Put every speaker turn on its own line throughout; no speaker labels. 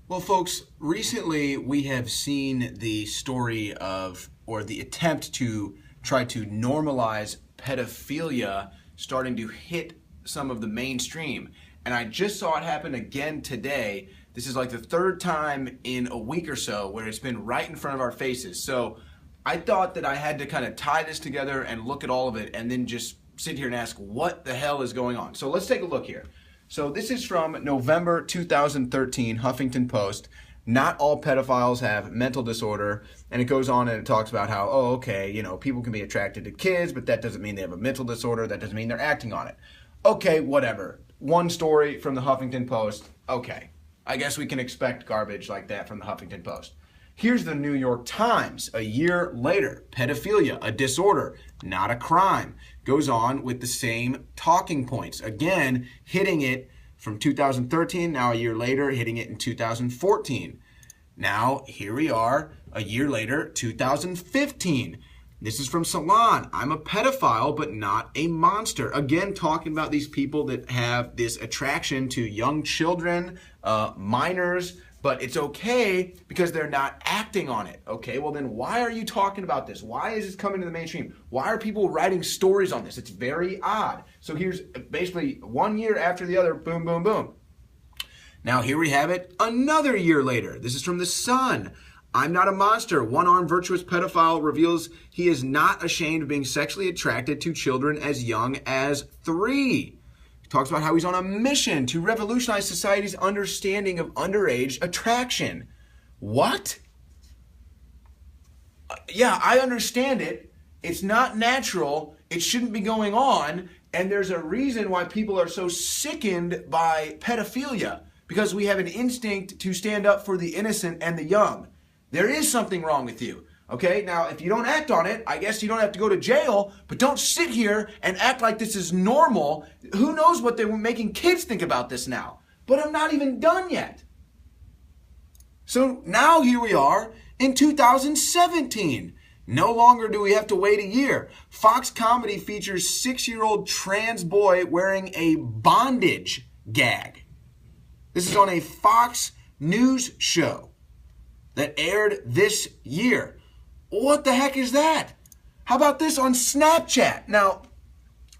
Well, folks, recently we have seen the story of, or the attempt to try to normalize pedophilia starting to hit some of the mainstream. And I just saw it happen again today. This is like the third time in a week or so where it's been right in front of our faces. So I thought that I had to kind of tie this together and look at all of it and then just sit here and ask what the hell is going on. So let's take a look here. So this is from November 2013, Huffington Post. Not all pedophiles have mental disorder. And it goes on and it talks about how, oh, okay, you know, people can be attracted to kids, but that doesn't mean they have a mental disorder. That doesn't mean they're acting on it. Okay, whatever. One story from the Huffington Post. Okay, I guess we can expect garbage like that from the Huffington Post. Here's the New York Times. A year later, pedophilia, a disorder, not a crime. Goes on with the same talking points. Again, hitting it from 2013, now a year later, hitting it in 2014. Now, here we are, a year later, 2015. This is from Salon. I'm a pedophile, but not a monster. Again, talking about these people that have this attraction to young children, minors, but it's okay because they're not acting on it. Okay, well then why are you talking about this? Why is this coming to the mainstream? Why are people writing stories on this? It's very odd. So here's basically 1 year after the other, boom, boom, boom. Now here we have it another year later. This is from The Sun. I'm not a monster. One-armed virtuous pedophile reveals he is not ashamed of being sexually attracted to children as young as 3. Talks about how he's on a mission to revolutionize society's understanding of underage attraction. What? Yeah, I understand it. It's not natural. It shouldn't be going on. And there's a reason why people are so sickened by pedophilia. Because we have an instinct to stand up for the innocent and the young. There is something wrong with you. Okay, now if you don't act on it, I guess you don't have to go to jail, but don't sit here and act like this is normal. Who knows what they were making kids think about this now? But I'm not even done yet. So now here we are in 2017. No longer do we have to wait a year. Fox Comedy features 6-year-old trans boy wearing a bondage gag. This is on a Fox News show that aired this year. What the heck is that? How about this on Snapchat? Now,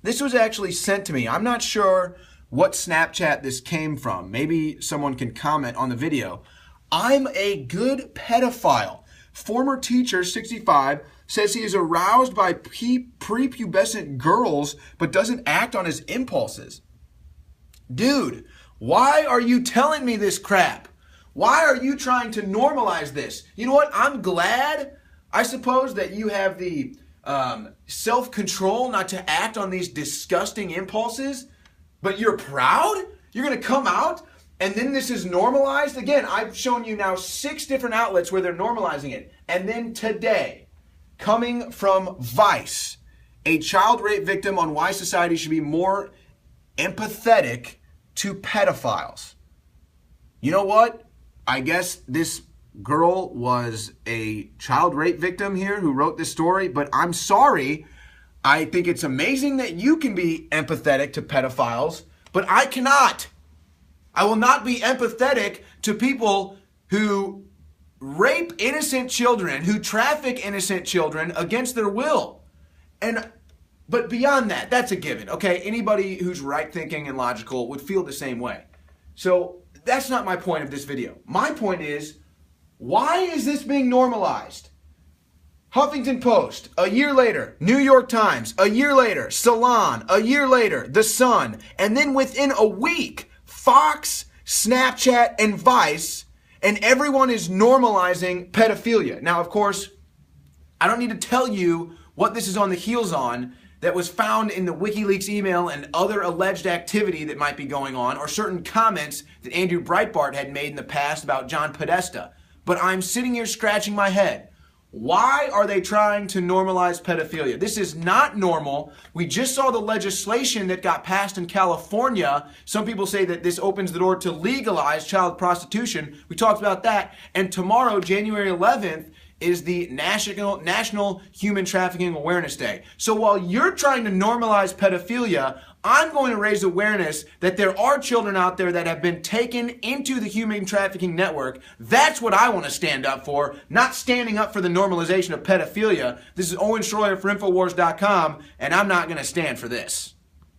this was actually sent to me. I'm not sure what Snapchat this came from. Maybe someone can comment on the video. I'm a good pedophile. Former teacher, 65, says he is aroused by prepubescent girls but doesn't act on his impulses. Dude, why are you telling me this crap? Why are you trying to normalize this? You know what? I'm glad, I suppose, that you have the self-control not to act on these disgusting impulses, but you're proud? You're going to come out and then this is normalized? Again, I've shown you now 6 different outlets where they're normalizing it. And then today, coming from Vice, a child rape victim on why society should be more empathetic to pedophiles. You know what? I guess this girl was a child rape victim here who wrote this story, but I'm sorry. I think it's amazing that you can be empathetic to pedophiles, but I cannot. I will not be empathetic to people who rape innocent children, who traffic innocent children against their will. But beyond that, that's a given, okay? Anybody who's right thinking and logical would feel the same way. So that's not my point of this video. My point is, why is this being normalized? Huffington Post, a year later. New York Times, a year later. Salon, a year later. The Sun. And then within a week, Fox, Snapchat, and Vice, and everyone is normalizing pedophilia. Now, of course, I don't need to tell you what this is on the heels on that was found in the WikiLeaks email and other alleged activity that might be going on, or certain comments that Andrew Breitbart had made in the past about John Podesta. But I'm sitting here scratching my head. Why are they trying to normalize pedophilia? This is not normal. We just saw the legislation that got passed in California. Some people say that this opens the door to legalize child prostitution. We talked about that. And tomorrow, January 11th, is the National Human Trafficking Awareness Day. So while you're trying to normalize pedophilia, I'm going to raise awareness that there are children out there that have been taken into the human trafficking network. That's what I want to stand up for, not standing up for the normalization of pedophilia. This is Owen Schroyer for Infowars.com, and I'm not going to stand for this.